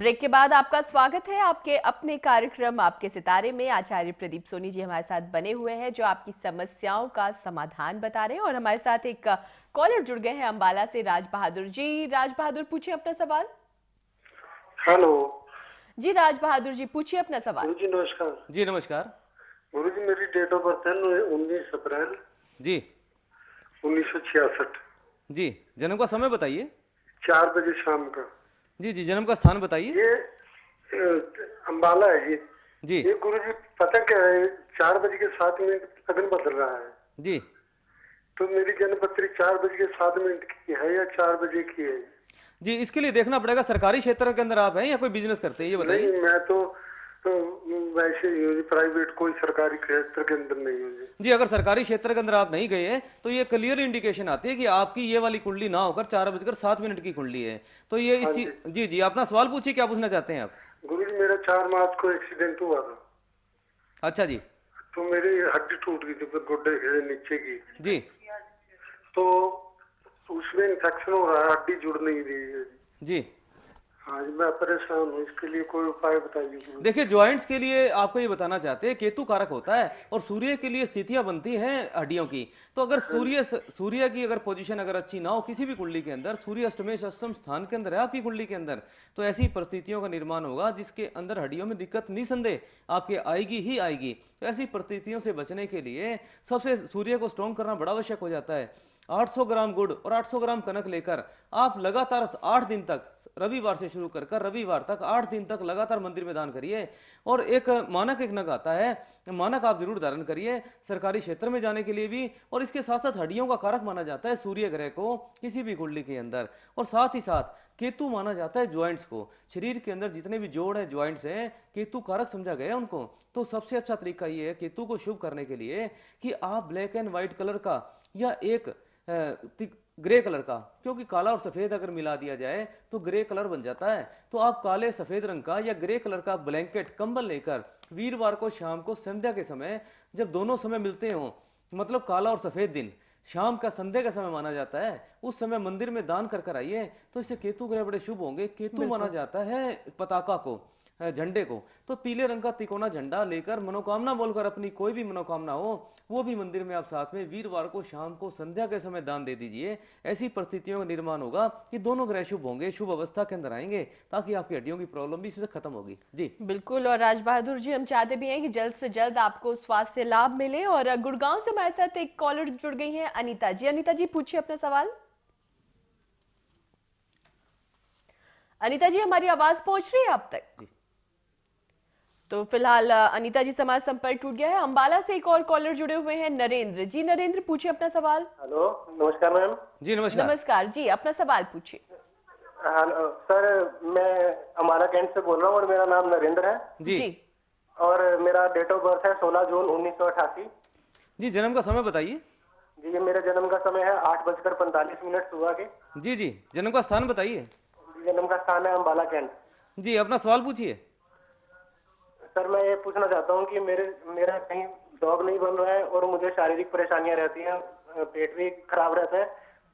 Break के बाद आपका स्वागत है आपके अपने कार्यक्रम आपके सितारे में। आचार्य प्रदीप सोनी जी हमारे साथ बने हुए हैं जो आपकी समस्याओं का समाधान बता रहे हैं। और हमारे साथ एक कॉलर जुड़ गए हैं अंबाला से, राज बहादुर जी। राज बहादुर पूछिए अपना सवाल। हेलो जी राज बहादुर जी पूछिए अपना सवाल। गुरु जी नमस्कार। जी नमस्कार। गुरु जी मेरी डेट ऑफ बर्थ है 19 अप्रैल जी 1966। जी जन्म का समय बताइए। 4 बजे शाम का। जी जी जन्म का स्थान बताइए। ये अंबाला है जी। जी ये गुरु जी पता क्या है, 4 बजे के 7 मिनट लगन बदल रहा है। जी तो मेरी जन्म पत्री 4 बजे के 7 मिनट की है या 4 बजे की है? जी इसके लिए देखना पड़ेगा सरकारी क्षेत्र के अंदर आप हैं या कोई बिजनेस करते हैं, ये बताइए। नहीं, मैं तो वैसे ही प्राइवेट, कोई सरकारी क्षेत्र के अंदर नहीं हूँ जी। जी अगर सरकारी क्षेत्र के अंदर आप नहीं गए हैं तो ये क्लियर इंडिकेशन आती है कि आपकी ये वाली कुंडली ना होकर 4:07 की कुंडली है। तो ये इस चीज जी जी अपना सवाल पूछिए, क्या पूछना चाहते हैं आप? गुरु जी मेरा 4 मार्च को एक्सीडेंट हुआ था। अच्छा जी। तो मेरी हड्डी टूट गई थी गुड्डे के नीचे की जी तो उसमें इन्फेक्शन हो रहा है, हड्डी जुड़ नहीं रही है जी हाँ जी, मैं परेशान हूँ। इसके लिए कोई उपाय बताइए। देखिए जॉइंट्स के लिए आपको ये बताना चाहते हैं, केतु कारक होता है और सूर्य के लिए स्थितियां बनती हैं हड्डियों की। तो अगर सूर्य की अगर पोजीशन अगर अच्छी ना हो किसी भी कुंडली के अंदर, सूर्य अष्टमेश अष्टम स्थान के अंदर है आपकी कुंडली के अंदर, तो ऐसी परिस्थितियों का निर्माण होगा जिसके अंदर हड्डियों में दिक्कत निसंदेह आपके आएगी ही आएगी। तो ऐसी परिस्थितियों से बचने के लिए सबसे सूर्य को स्ट्रॉन्ग करना बड़ा आवश्यक हो जाता है। 800 ग्राम गुड़ और 800 ग्राम कनक लेकर आप लगातार 8 दिन तक, रविवार से शुरू कर रविवार तक 8 दिन तक लगातार मंदिर में दान करिए। और एक मानक एक नग आता है, मानक आप जरूर धारण करिए सरकारी क्षेत्र में जाने के लिए भी। और इसके साथ साथ हड्डियों का कारक माना जाता है सूर्य ग्रह को किसी भी कुंडली के अंदर, और साथ ही साथ केतु माना जाता है ज्वाइंट्स को। शरीर के अंदर जितने भी जोड़ है ज्वाइंट्स हैं केतु कारक समझा गया उनको। तो सबसे अच्छा तरीका ये है केतु को शुभ करने के लिए कि आप ब्लैक एंड व्हाइट कलर का या एक ग्रे कलर का, क्योंकि काला और सफेद अगर मिला दिया जाए तो ग्रे कलर बन जाता है। तो आप काले सफेद रंग का या ग्रे कलर का ब्लैंकेट कंबल लेकर वीरवार को शाम को संध्या के समय, जब दोनों समय मिलते हों, मतलब काला और सफेद दिन शाम का संध्या का समय माना जाता है, उस समय मंदिर में दान कर आइए। तो इससे केतु ग्रह बड़े शुभ होंगे। केतु माना जाता है पताका को, झंडे को। तो पीले रंग का तिकोना झंडा लेकर मनोकामना बोलकर अपनी कोई भी मनोकामना हो वो भी मंदिर में आप साथ में वीरवार को शाम को संध्या के समय दान दे दीजिए। ऐसी परिस्थितियों का निर्माण होगा कि दोनों ग्रह शुभ होंगे, शुभ अवस्था के अंदर आएंगे, ताकि आपकी हड्डियों की प्रॉब्लम भी इसमें खत्म होगी। जी बिल्कुल। और राज बहादुर जी हम चाहते भी हैं कि जल्द से जल्द आपको स्वास्थ्य लाभ मिले। और गुड़गांव से हमारे साथ एक कॉलर जुड़ गई हैं, अनीता जी। अनीता जी पूछिए अपना सवाल। अनीता जी हमारी आवाज पहुंच रही है आप तक? जी तो फिलहाल अनीता जी से हमारा संपर्क टूट गया है। अंबाला से एक और कॉलर जुड़े हुए हैं, नरेंद्र जी। नरेंद्र पूछिए अपना सवाल। हेलो नमस्कार मैम। जी नमस्कार। नमस्कार जी, अपना सवाल पूछिए। हेलो सर, मैं अम्बाला कैंट से बोल रहा हूँ और मेरा नाम नरेंद्र है जी और मेरा डेट ऑफ बर्थ है 16 जून 1988। जी जन्म का समय बताइए। जी ये मेरे जन्म का समय है 8:45 सुबह के। जी जी जन्म का स्थान बताइए। जन्म का स्थान है अम्बाला कैंट। जी अपना सवाल पूछिए। सर मैं ये पूछना चाहता हूँ कि मेरा कहीं डॉग नहीं बन रहा है और मुझे शारीरिक परेशानियां रहती हैं, पेट भी खराब रहता है।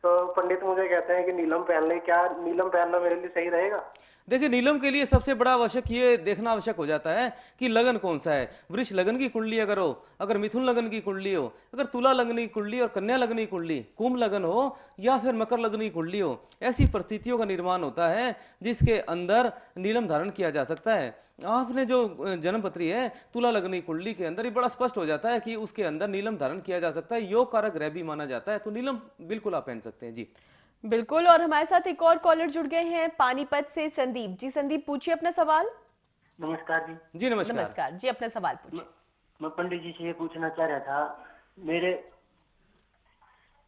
तो पंडित मुझे कहते हैं कि नीलम पहन ले, क्या नीलम पहनना मेरे लिए सही रहेगा? देखिए नीलम के लिए सबसे बड़ा आवश्यक ये देखना आवश्यक हो जाता है कि लगन कौन सा है। वृष लगन की कुंडली अगर हो, अगर मिथुन लगन की कुंडली हो, अगर तुला लगन की कुंडली और कन्या लगन की कुंडली, कुंभ लगन हो या फिर मकर लगन की कुंडली हो, ऐसी परिस्थितियों का निर्माण होता है जिसके अंदर नीलम धारण किया जा सकता है। आपने जो जन्म पत्री है तुला लगन की कुंडली के अंदर ये बड़ा स्पष्ट हो जाता है कि उसके अंदर नीलम धारण किया जा सकता है, योग कारक ग्रह भी माना जाता है। तो नीलम बिल्कुल आप पहन सकते हैं। जी बिल्कुल। और हमारे साथ एक और कॉलर जुड़ गए हैं पानीपत से, संदीप जी। संदीप पूछिए अपना सवाल। नमस्कार जी। जी नमस्कार। नमस्कार जी, अपना सवाल पूछिए। मैं पंडित जी से ये पूछना चाह रहा था,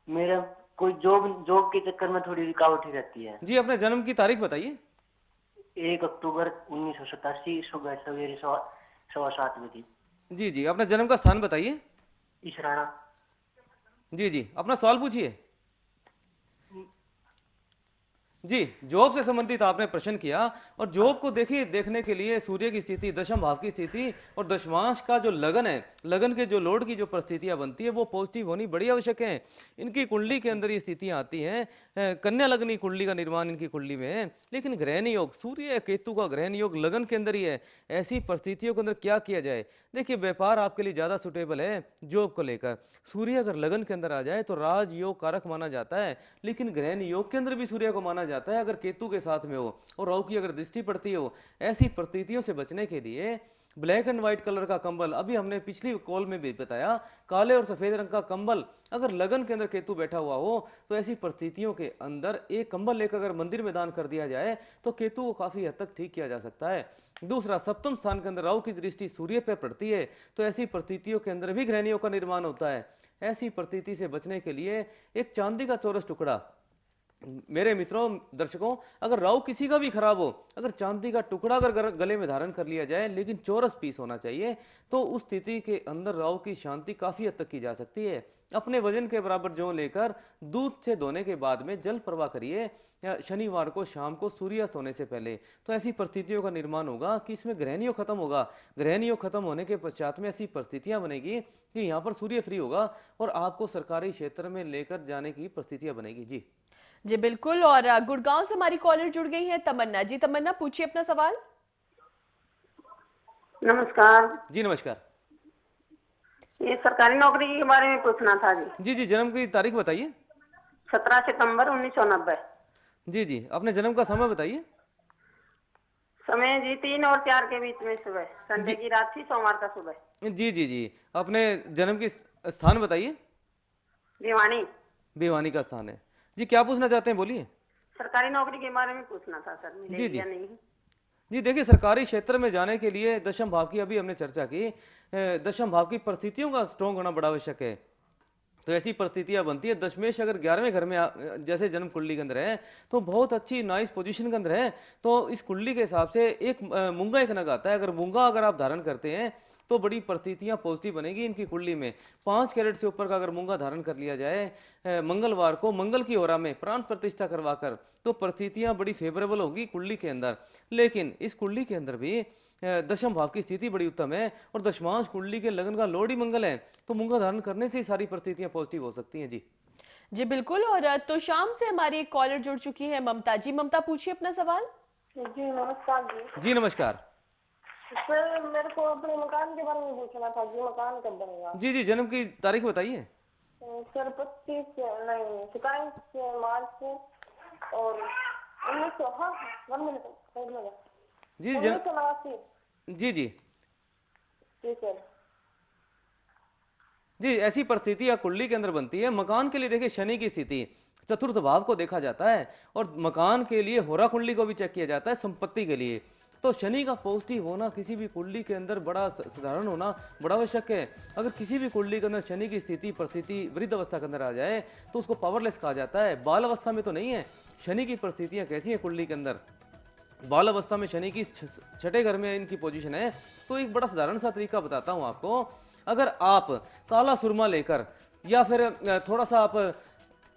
मेरा कोई जॉब के चक्कर में थोड़ी रुकावट ही रहती है। जी अपने जन्म की तारीख बताइए। 1 अक्टूबर 1987 सुबह सवेरे 7:15 बजे। जी जी अपना जन्म का स्थान बताइए। इसराना। जी जी अपना सवाल पूछिए। जी, जॉब से संबंधित आपने प्रश्न किया और जॉब को देखिए देखने के लिए सूर्य की स्थिति, दशम भाव की स्थिति और दशमांश का जो लगन है, लगन के जो लोड की जो परिस्थितियां बनती है वो पॉजिटिव होनी बड़ी आवश्यक है। इनकी कुंडली के अंदर ये स्थितियां आती हैं, कन्या लगनी कुंडली का निर्माण इनकी कुंडली में है, लेकिन ग्रहण योग सूर्य केतु का ग्रहण योग लगन के अंदर ही है। ऐसी परिस्थितियों के अंदर क्या किया जाए? देखिए, व्यापार आपके लिए ज्यादा सुटेबल है जॉब को लेकर। सूर्य अगर लगन के अंदर आ जाए तो राज योग कारक माना जाता है, लेकिन ग्रहण योग के अंदर भी सूर्य को माना जाता है अगर केतु के साथ में हो और राहु की अगर दृष्टि पड़ती हो। ऐसी परिस्थितियों से बचने के लिए ब्लैक एंड व्हाइट कलर का कंबल, अभी हमने पिछली कॉल में भी बताया, काले और सफेद रंग का कंबल, अगर लगन के अंदर केतु बैठा हुआ हो तो ऐसी परिस्थितियों के अंदर एक कंबल लेकर अगर मंदिर में दान कर दिया जाए तो केतु को काफी हद तक ठीक किया जा सकता है। दूसरा, सप्तम स्थान के अंदर राहु की दृष्टि सूर्य पर पड़ती है तो ऐसी परिस्थितियों के अंदर भी ग्रहणियों का निर्माण होता है। ऐसी परिस्थिति से बचने के लिए एक चांदी का चौरस टुकड़ा, मेरे मित्रों दर्शकों, अगर राहु किसी का भी खराब हो, अगर चांदी का टुकड़ा अगर गले में धारण कर लिया जाए, लेकिन चौरस पीस होना चाहिए, तो उस स्थिति के अंदर राहु की शांति काफी हद तक की जा सकती है। अपने वजन के बराबर जौ लेकर दूध से धोने के बाद में जल प्रवाह करिए शनिवार को शाम को सूर्यास्त होने से पहले, तो ऐसी परिस्थितियों का निर्माण होगा कि इसमें ग्रहणियों खत्म होगा। ग्रहणियों खत्म होने के पश्चात में ऐसी परिस्थितियां बनेगी कि यहाँ पर सूर्य फ्री होगा और आपको सरकारी क्षेत्र में लेकर जाने की परिस्थितियां बनेगी। जी जी बिल्कुल। और गुड़गांव से हमारी कॉलर जुड़ गई है तमन्ना जी। तमन्ना, पूछिए अपना सवाल। नमस्कार जी नमस्कार। ये सरकारी नौकरी के बारे में पूछना था जी। जी जी, जन्म की तारीख बताइए। 17 सितंबर 1990। जी जी, अपने जन्म का समय बताइए। समय जी 3 और 4 के बीच में सुबह, संडे की रात थी, सोमवार का सुबह। जी जी जी, अपने जन्म की स्थान बताइए। भिवानी। भिवानी का स्थान है जी। क्या पूछना चाहते हैं, बोलिए। सरकारी नौकरी के बारे में पूछना था सर, जी मिलेगी जी या नहीं। जी, देखिए, सरकारी क्षेत्र में जाने के लिए दशम भाव की अभी हमने चर्चा की, दशम भाव की परिस्थितियों का स्ट्रॉन्ग होना बड़ा आवश्यक है। तो ऐसी परिस्थितियां बनती है, दशमेश अगर 11वें घर में जैसे जन्म कुंडली के अंदर है तो बहुत अच्छी नाइस पोजीशन के अंदर है, तो इस कुंडली के हिसाब से एक मूंगा एक नग आता है, अगर मूंगा अगर आप धारण करते हैं तो बड़ी परिस्थितियां पॉजिटिव बनेगी इनकी कुंडली में। 5 कैरेट से ऊपर का अगर मूंगा धारण कर लिया जाए मंगलवार को, मंगल की होरा में प्राण प्रतिष्ठा करवाकर, तो परिस्थितियां बड़ी फेवरेबल होगी कुंडली के अंदर। लेकिन इस कुंडली के अंदर भी दशम भाव की स्थिति बड़ी उत्तम है और दशमांश कुंडली के लगन का लॉर्ड ही मंगल है, तो मूंगा धारण करने से ही सारी परिस्थितियां पॉजिटिव हो सकती हैं। जी जी बिल्कुल। और तो शाम से हमारी एक कॉलर जुड़ चुकी है ममता जी। ममता, पूछिए अपना सवाल। जी नमस्कार जी। जी नमस्कार। सर मेरे को अपने मकान के बारे में पूछना था जी, मकान कब बनेगा। जी जी, जन्म की तारीख बताइए। सर 27 मार्च और 1900, हाँ 1 मिनट जी 1989। जी जी जी सर। जी, ऐसी परिस्थिति कुंडली के अंदर बनती है। मकान के लिए देखिए शनि की स्थिति, चतुर्थ भाव को देखा जाता है और मकान के लिए होरा कुंडली को भी चेक किया जाता है संपत्ति के लिए। तो शनि का पॉजिटिव होना किसी भी कुंडली के अंदर बड़ा साधारण होना बड़ा आवश्यक है। अगर किसी भी कुंडली के अंदर शनि की स्थिति परिस्थिति वृद्ध अवस्था के अंदर आ जाए तो उसको पावरलेस कहा जाता है। बाल अवस्था में तो नहीं है। शनि की परिस्थितियां कैसी हैं कुंडली के अंदर, बाल अवस्था में शनि की 6ठे घर में इनकी पोजीशन है। तो एक बड़ा साधारण सा तरीका बताता हूं आपको। अगर आप काला सुरमा लेकर या फिर थोड़ा सा आप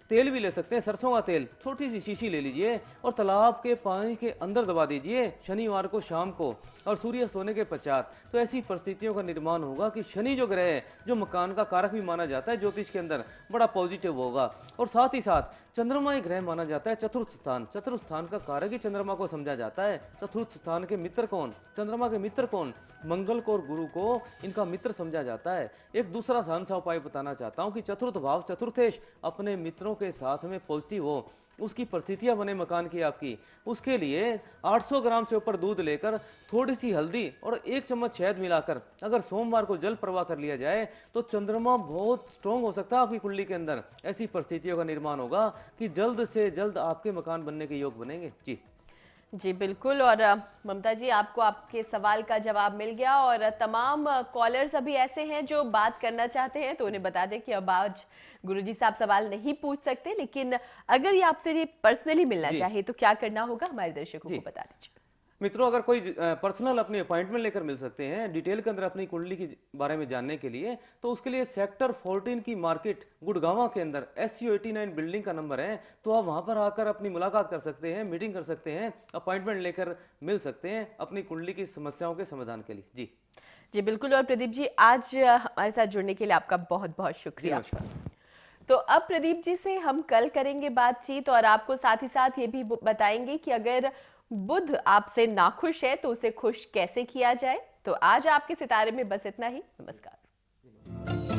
तेल भी ले सकते हैं, सरसों का तेल, छोटी सी शीशी ले लीजिए और तालाब के पानी के अंदर दबा दीजिए शनिवार को शाम को और सूर्य सोने के पश्चात। तो ऐसी परिस्थितियों का निर्माण होगा कि शनि जो ग्रह है, जो मकान का कारक भी माना जाता है ज्योतिष के अंदर, बड़ा पॉजिटिव होगा। और साथ ही साथ चंद्रमा ही ग्रह माना जाता है चतुर्थ स्थान। चतुर्थ स्थान का कारक ही चंद्रमा को समझा जाता है। चतुर्थ स्थान के मित्र कौन, चंद्रमा के मित्र कौन, मंगल को और गुरु को इनका मित्र समझा जाता है। एक दूसरा आसान सा उपाय बताना चाहता हूं कि चतुर्थ भाव चतुर्थेश अपने मित्रों के साथ में पॉजिटिव हो, उसकी परिस्थितियां बने मकान की आपकी। उसके लिए 800 ग्राम से ऊपर दूध लेकर थोड़ी सी हल्दी और 1 चम्मच शहद मिलाकर अगर सोमवार को जल प्रवाह कर लिया जाए तो चंद्रमा बहुत स्ट्रॉन्ग हो सकता है आपकी कुंडली के अंदर। ऐसी परिस्थितियों का निर्माण होगा कि जल्द से जल्द आपके मकान बनने के योग बनेंगे। जी जी बिल्कुल। और ममता जी, आपको आपके सवाल का जवाब मिल गया। और तमाम कॉलर्स अभी ऐसे हैं जो बात करना चाहते हैं, तो उन्हें बता दें कि अब आज गुरुजी साहब सवाल नहीं पूछ सकते, लेकिन अगर ये आपसे पर्सनली मिलना चाहे तो क्या करना होगा हमारे दर्शकों को बता दीजिए। मित्रों, अगर कोई पर्सनल अपनी अपॉइंटमेंट लेकर मिल सकते हैं डिटेल के अंदर अपनी कुंडली के बारे में जानने के लिए, तो उसके लिए सेक्टर 14 की मार्केट गुड़गांव के अंदर SCO 89 बिल्डिंग का नंबर है, तो आप वहां पर आकर अपनी मुलाकात कर सकते हैं, मीटिंग कर सकते हैं, अपॉइंटमेंट लेकर मिल सकते हैं अपनी कुंडली की समस्याओं के समाधान के लिए। जी जी बिल्कुल। और प्रदीप जी, आज हमारे साथ जुड़ने के लिए आपका बहुत बहुत शुक्रिया। तो अब प्रदीप जी से हम कल करेंगे बातचीत, और आपको साथ ही साथ ये भी बताएंगे कि अगर बुध आपसे नाखुश है तो उसे खुश कैसे किया जाए। तो आज आपके सितारे में बस इतना ही। नमस्कार।